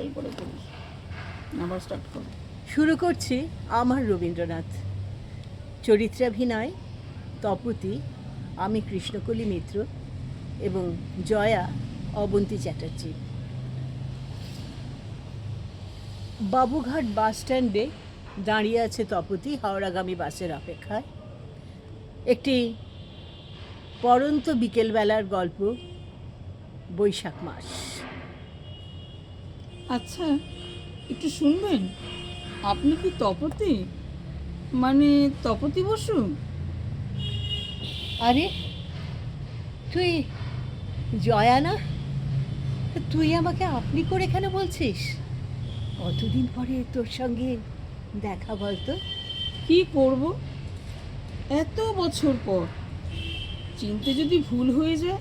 প্যান্ডেল করে করিস। আবার স্টার্ট কর। শুরু করছি আমার রবীন্দ্রনাথ। চরিত্রাভিনয় তপতি, আমি কৃষ্ণকলি মিত্র এবং জয়া অবন্তী চ্যাটার্জি। বাবুঘাট বাস স্ট্যান্ডে দাঁড়িয়ে আছে তপতি হাওড়াগামী বাসের অপেক্ষায়। একটি পড়ন্ত বিকেলবেলার গল্প, বৈশাখ মাস। আচ্ছা, একটু শুনবেন? আপনি কি তপতি, মানে তপতি বসু? আরে তুই জয়া না? তুই আমাকে আপনি করে কেন বলছিস? কতদিন পরে তোর সঙ্গে দেখা বলতো। কি করব, এত বছর পর। চিনতে যদি ভুল হয়ে যায়,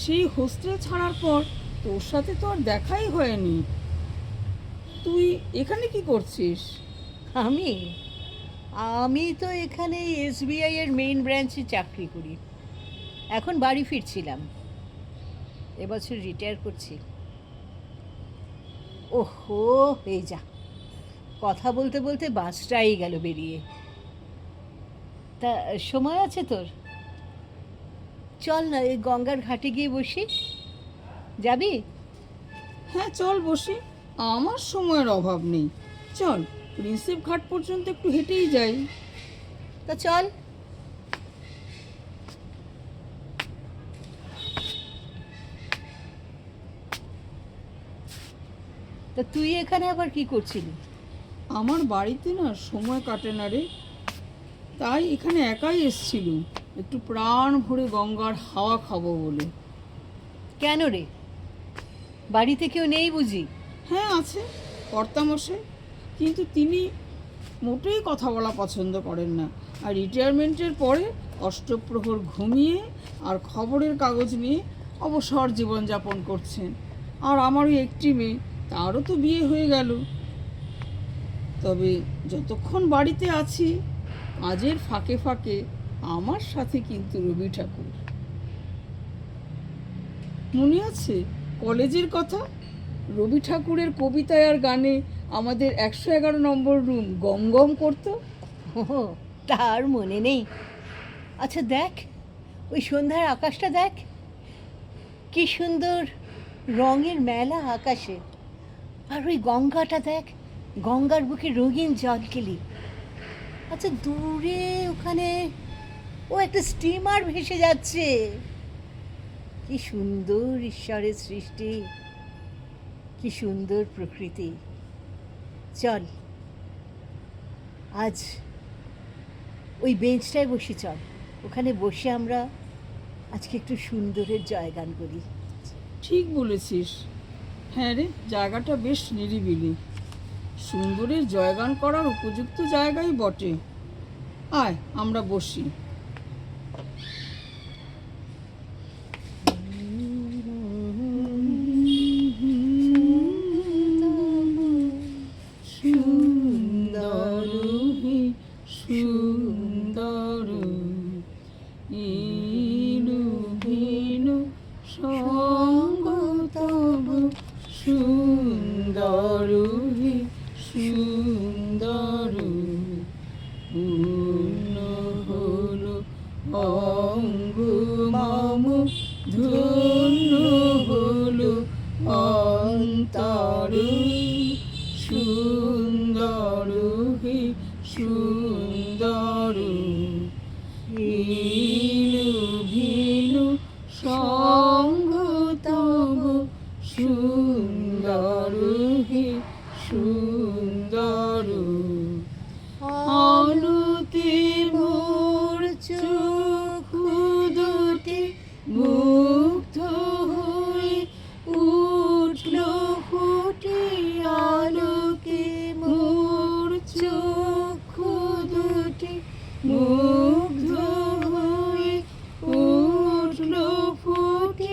সেই হোস্টেল ছাড়ার পর তোর সাথে তো আর দেখাই হয়নি। তুই এখানে কি করছিস? আমি আমি তো এখানে এসবিআই এর মেইন ব্রাঞ্চে চাকরি করি। এখন বাড়ি ফিরছিলাম, এবছর রিটায়ার করছি। ওহো, এই যা, কথা বলতে বলতে বাসটাই গেল বেরিয়ে। তা সময় আছে তোর? চল না, এই গঙ্গার ঘাটে গিয়ে বসি। যাবি? হ্যাঁ চল বসি, আমার সময়ের অভাব নেই। চল, প্রিন্সেপ ঘাট পর্যন্ত একটু হেঁটেই যাই। তা চল। তা তুই এখানে আবার কি করছিলি? আমার বাড়িতে না সময় কাটে না রে, তাই এখানে একাই এসছিল, একটু প্রাণ ভরে গঙ্গার হাওয়া খাবো বলে। কেন রে, বাড়িতে কেউ নেই বুঝি? হ্যাঁ আছে, কর্তামশাই, কিন্তু তিনি মোটেই কথা বলা পছন্দ করেন না। আর রিটায়ারমেন্টের পরে অষ্টপ্রহর ঘুমিয়ে আর খবরের কাগজ নিয়ে অবসর জীবনযাপন করছেন। আর আমারও একটি মেয়ে, তারও তো বিয়ে হয়ে গেল। তবে যতক্ষণ বাড়িতে আছি, কাজের ফাঁকে ফাঁকে আমার সাথে কিন্তু রবি ঠাকুর। মনে আছে কলেজের কথা? রবি ঠাকুরের কবিতায় আর গানে আমাদের 111 নম্বর রুম গম গম করতো। ও, তার মনে নেই? আচ্ছা দেখ, ওই সন্ধ্যার আকাশটা দেখ, কি সুন্দর রঙের মেলা আকাশে। আর ওই গঙ্গাটা দেখ, গঙ্গার বুকে রঙিন জলকেলি। আচ্ছা দূরে ওখানে ও একটা স্টিমার ভেসে যাচ্ছে। কি সুন্দর ঈশ্বরের সৃষ্টি, কি সুন্দর প্রকৃতি। চল আজ ওই বেঞ্চটায় বসি, চল ওখানে বসে আমরা আজকে একটু সুন্দরের জয়গান করি। ঠিক বলেছিস। হ্যাঁ রে, জায়গাটা বেশ নিরিবিলি, সুন্দরের জয়গান করার উপযুক্ত জায়গাই বটে। আয় আমরা বসি। সুন্দর হে সুন্দর, ইলু ভিনু সঙ্গ তব। সুন্দর হে সুন্দর, পূর্ণ হলো অঙ্গ মম, ধন্য হলো অন্তর। সুন্দর হে সুন্দর, ইলু ভিনু সঙ্গ তব। সুন্দর হে সুন্দর, আলোতে মোর চক্ষু দুটি মুগ্ধ হয়ে উঠল ফুটে। আলোকে মোর চক্ষু দুটি মুগ্ধ হয়ে উঠল ফুটে।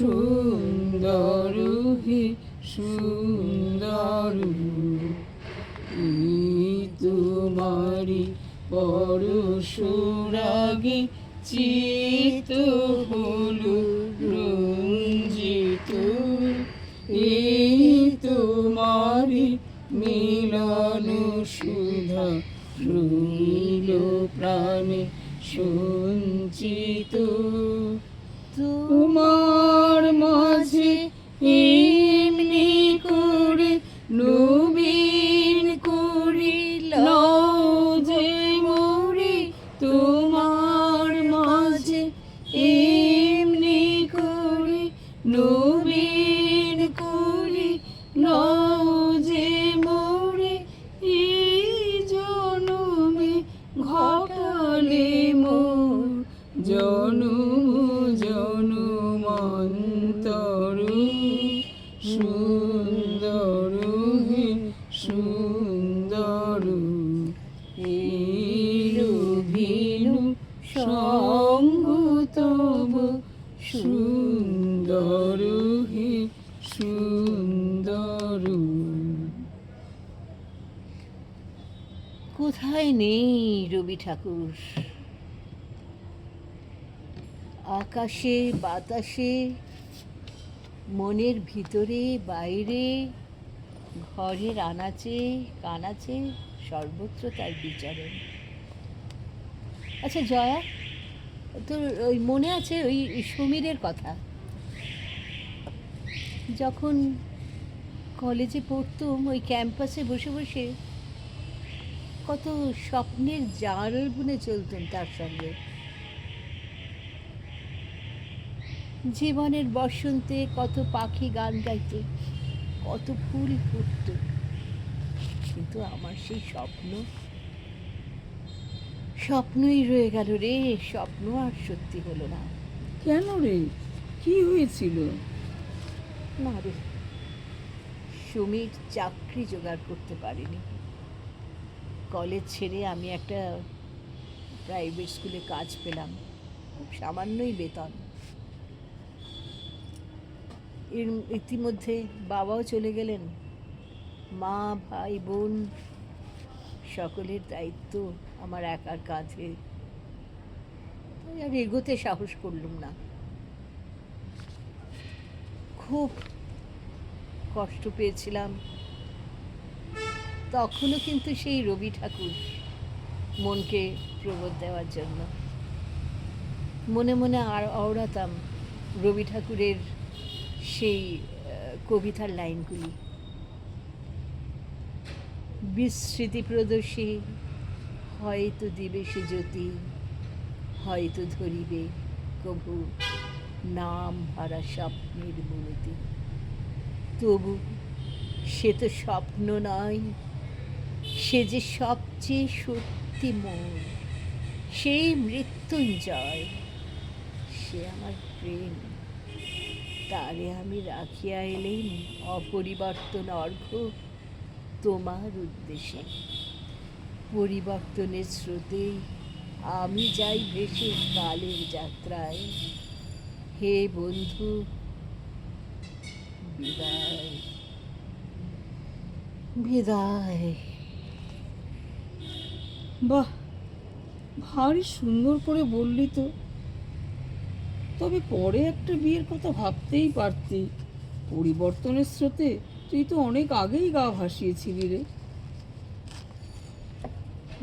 সুন্দর হে সুন্দর, এই তোমারি পরশুরাগে চিত হলো রঞ্জিত, এই তোমারি মিলন সুধা রইল প্রাণে সঞ্চিত। তোমার মাঝে এমনি করে নবীন করিল যে মোরে, তোমার মাঝে এমনি করে নবীন করিল যে মোরে, এই জনমে ঘটালে মোর জনম জনমান্তর, সুন্দর হে সুন্দর, এই রভিনু সঙ্গ তব সুন্দর হে সুন্দর। কোথায় নেই রবি ঠাকুর? আকাশে বাতাসে, মনের ভিতরে বাইরে, ঘরের আনাচে কানাচে সর্বত্র তার বিচরণ। আচ্ছা জয়া, তোর ওই মনে আছে ওই সমীরের কথা? যখন কলেজে পড়তুম, ওই ক্যাম্পাসে বসে বসে কত স্বপ্নের জাল বুনে চলতুম তার সঙ্গে। জীবনের বসন্তে কত পাখি গান গাইত, কত ফুল ফুটত, কিন্তু আমার সেই স্বপ্নই রয়ে গেল রে। স্বপ্ন আর সত্যি হলো না। কেন রে, কি হয়েছিল? না রে, সমীর চাকরি জোগাড় করতে পারিনি। কলেজ ছেড়ে আমি একটা প্রাইভেট স্কুলে কাজ পেলাম, খুব সামান্যই বেতন। এর ইতিমধ্যে বাবাও চলে গেলেন, মা ভাই বোন সকলের দায়িত্ব আমার একার কাঁধে। তাই আর এগোতে সাহস করলুম না। খুব কষ্ট পেয়েছিলাম তখনও, কিন্তু সেই রবি ঠাকুর মনকে প্রবোধ দেওয়ার জন্য মনে মনে আর আওড়াতাম রবি ঠাকুরের সেই কবিতার লাইনগুলি। বিস্মৃতি প্রদোষে হয়তো দিবে সে জ্যোতি, হয়তো ধরিবে কভু নাম হারা স্বপ্নের মূর্তি। তবু সে তো স্বপ্ন নয়, সে যে সবচেয়ে সত্যি মন, সেই মৃত্যুঞ্জয়, সে আমার প্রেম। তারে আমি রাখিয়া এলেন অপরিবর্তন অর্ঘ্য তোমার উদ্দেশ্যে। পরিবর্তনের স্রোতে আমি যাই ভেসে কালের যাত্রায়। হে বন্ধু, বিদায় বিদায়। বাহ, ভারী সুন্দর করে বললি তো। তবে পরে একটা বিয়ের কথা ভাবতেই পারতি। পরিবর্তনের স্রোতে তুই তো অনেক আগেই গা ভাসিয়েছিলি রে।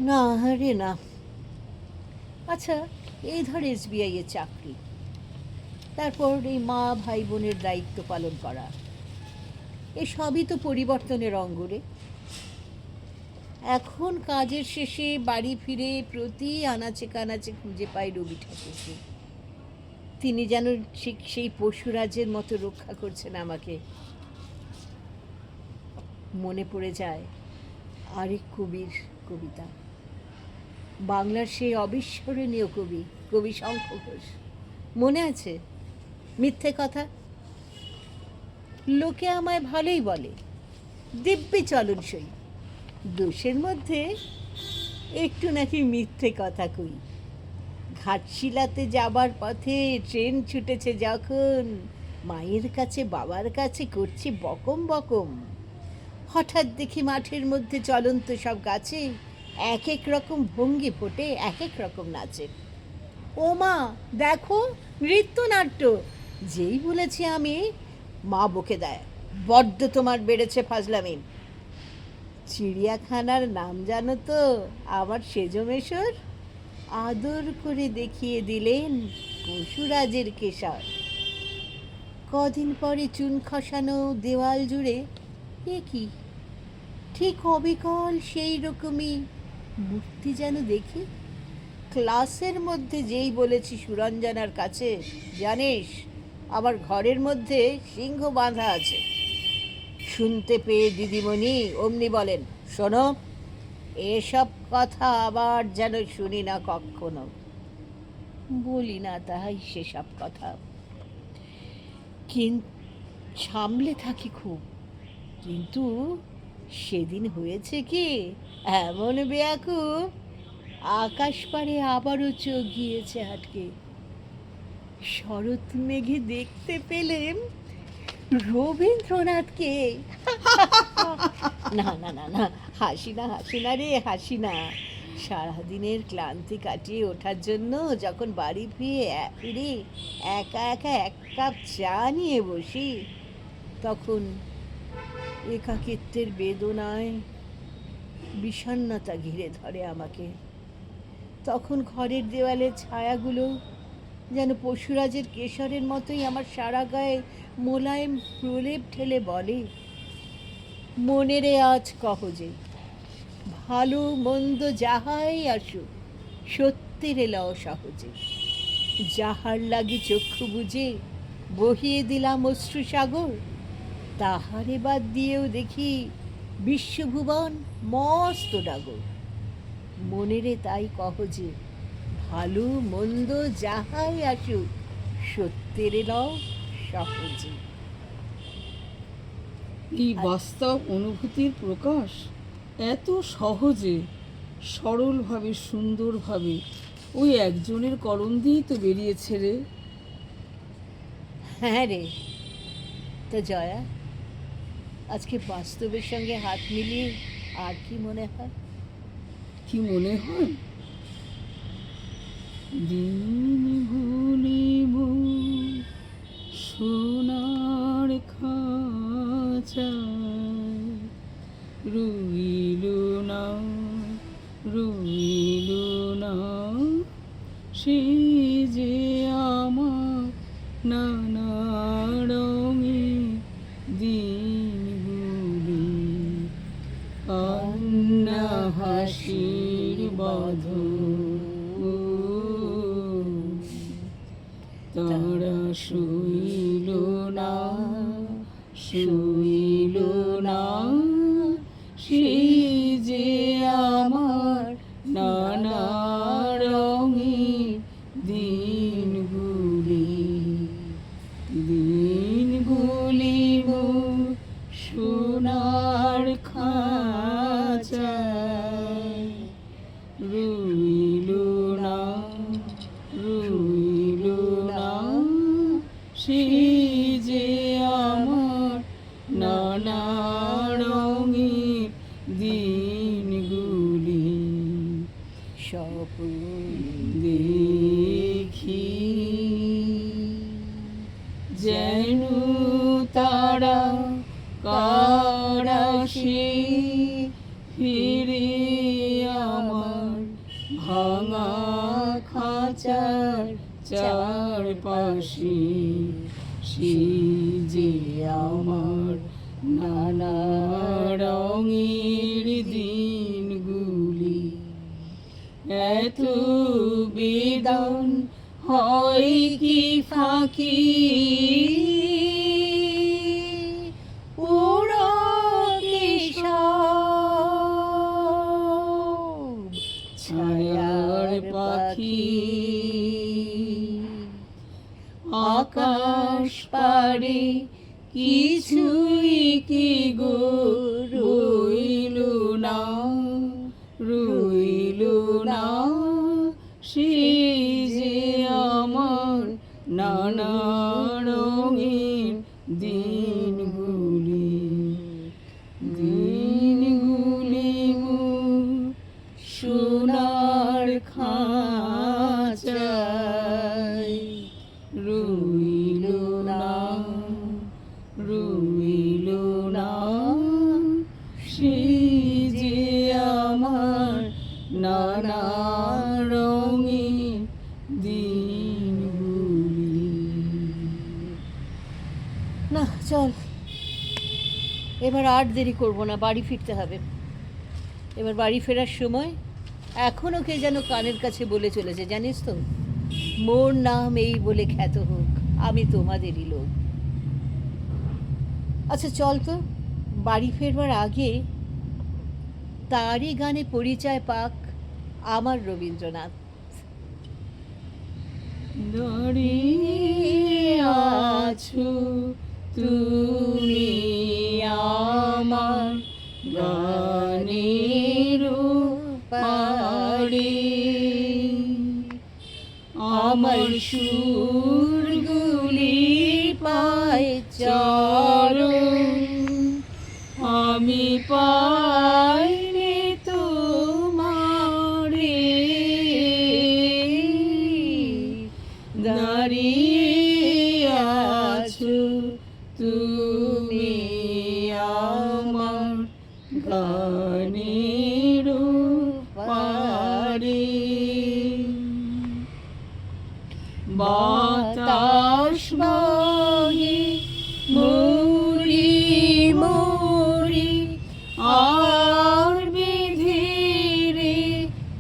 না রে না। আচ্ছা, এই ধর SBI এর চাকরি, তারপর এই মা ভাই বোনের দায়িত্ব পালন করা, এসবই তো পরিবর্তনের অঙ্গ রে। এখন কাজের শেষে বাড়ি ফিরে প্রতি আনাচে কানাচে খুঁজে পাই রবি ঠাকুরকে। তিনি যেন ঠিক সেই পশুরাজের মতো রক্ষা করছেন আমাকে। মনে পড়ে যায় আরেক কবির কবিতা, বাংলার সেই অবিস্মরণীয় কবি শঙ্খ ঘোষ। মনে আছে? মিথ্যে কথা, লোকে আমায় ভালোই বলে, দিব্যি চলনসই, দোষের মধ্যে একটু নাকি মিথ্যে কথা কই। ঘাটশিলাতে যাবার পথে ট্রেন ছুটেছে যখন, মায়ের কাছে বাবার কাছে করছি বকম বকম। হঠাৎ দেখি মাঠের মধ্যে চলন্ত সব গাছে এক এক রকম ভঙ্গি ফোটে, এক এক রকম নাচে। ও মা, দেখো নৃত্যনাট্য! যেই বলেছি আমি, মা বকে দেয়, বড্ড তোমার বেড়েছে ফাজলামি। চিড়িয়াখানার নাম জানো তো আমার সেজমেশর? আদর করে দেখিয়ে দিলেন পশুরাজের কেশর। কদিন পরে চুন খসানো দেওয়াল জুড়ে এ কি, ঠিক অবিকল সেই রকমই মূর্তি যেন দেখি। ক্লাসের মধ্যে যেই বলেছি সুরঞ্জনার কাছে, জানিস আমার ঘরের মধ্যে সিংহ বাঁধা আছে, শুনতে পেয়ে দিদিমণি অমনি বলেন, শোনো, এসব কথা আবার যেন শুনি না কখনো। বলি না তাই সেসব কথা, কিন্তু সামলে থাকি খুব। কিন্তু সেদিন হয়েছে কি, এমন বেয়াকুব, আকাশ পাড়ে আবারও চোখ গিয়েছে আটকে। শরৎ মেঘে দেখতে পেলেম রবীন্দ্রনাথকে। না না না না, হাসি না, হাসি না রে, হাসি না। সারাদিনের ক্লান্তি কাটিয়ে ওঠার জন্য যখন বাড়ি ফিরে একা একা এক কাপ চা নিয়ে বসি, তখন একাকিত্বের বেদনায় বিষণ্ণতা ঘিরে ধরে আমাকে। তখন ঘরের দেওয়ালের ছায়াগুলো যেন পশুরাজের কেশরের মতোই আমার সারা গায়ে মোলায়েম প্রলেপ ঠেলে বলে, মনে রে আজ কহ যে, ভালো মন্দ যাহাই আসুক সত্যের লও সহজে। যাহার লাগি চক্ষু বুঝে বহিয়ে দিলাম অশ্রু সাগর, তাহারে বাদ দিয়েও দেখি বিশ্বভুবন মস্ত ডাগর। মনেরে তাই কহ যে, ভালো মন্দ যাহাই আসুক সত্যের লও সহজে। এই বাস্তব অনুভূতির প্রকাশ এত সহজে, সরলভাবে, সুন্দরভাবে ওই একজনের কলম দিয়েই তো বেরিয়েছে রে। হ্যাঁ রে। তো জয়া, আজকে বাস্তবের সঙ্গে হাত মিলিয়ে আর কি মনে হয়? কি মনে হয়? দিন ভুলিব সোনার খাঁচা, রইল না, রইল না, সে যে আমার নানা রঙে দিনগুলি, কান্না হাসির বাঁধন, তারা শুইল না, শুইল না, সেই যে আমার নানা রঙের দিনগুলি, দিনগুলি মোর সোনার খাঁচায়, রইল না, রইল না, সেই যে আমার নানা রঙের দিনগুলি, স্বপ্ন দেখি যেন তারা কারাশি ফিরে আমার ভাঙা খাঁচার চারপাশে, সেই যে আমার নানা রঙের দিনগুলি। এত বেদন হয় কি ফাঁকি, ওরা সব ছায়ার পাখি, আকাশ পারে কিছুই কি গো রইল না, রইল না, সেই যে আমার নানা রঙের দিনগুলি দিনগুলি মোর সোনার খাঁচায় রইল না রইল না সেই যে আমার নানা রঙের দিনগুলি। না চল, এবার আর দেরি করবো না, বাড়ি ফিরতে হবে। এবার বাড়ি ফেরার সময় এখনও কে যেন কানের কাছে বলে চলেছে, জানিস তো, মোর নাম এই বলে খ্যাত হোক, আমি তোমাদেরই লোক। আচ্ছা চল তো, বাড়ি ফেরবার আগে তারই গানে পরিচয় পাক আমার রবীন্দ্রনাথ। দাঁড়িয়ে আছো তুমি আমার গানের পাড়ে, আমার সুরগুলি পায় চরণ, আমি পাইনি তোমারে। দাঁড়িয়ে আছো তুমি আমার গানের পাড়ে, বাতাস বহে মরি মরি আর বেঁধে রে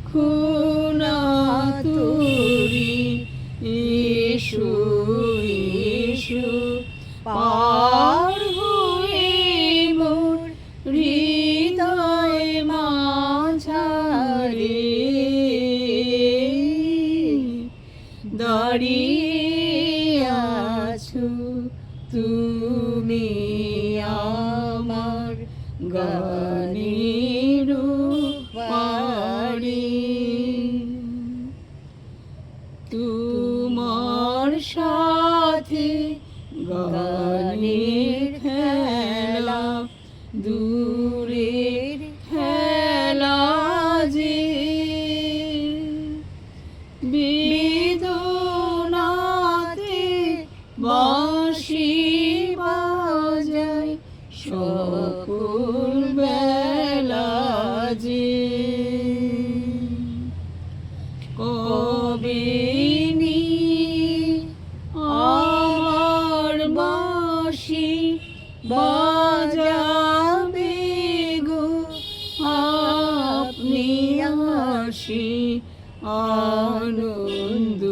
খুনা তুরি, এসো এসো পার হয়ে মোর হৃদয় মাঝারে। দাঁড়িয়ে আছো তুমি আমার গানের পাড়ে, তোমার সাথে গানের খেলা দূরের খেলা যে, বেদনাতে বাঁশি বাজায় সকল বেলা যে, কবে নিয়ে আমার বাঁশি বাজাবে গো আপনি আসি আনন্দ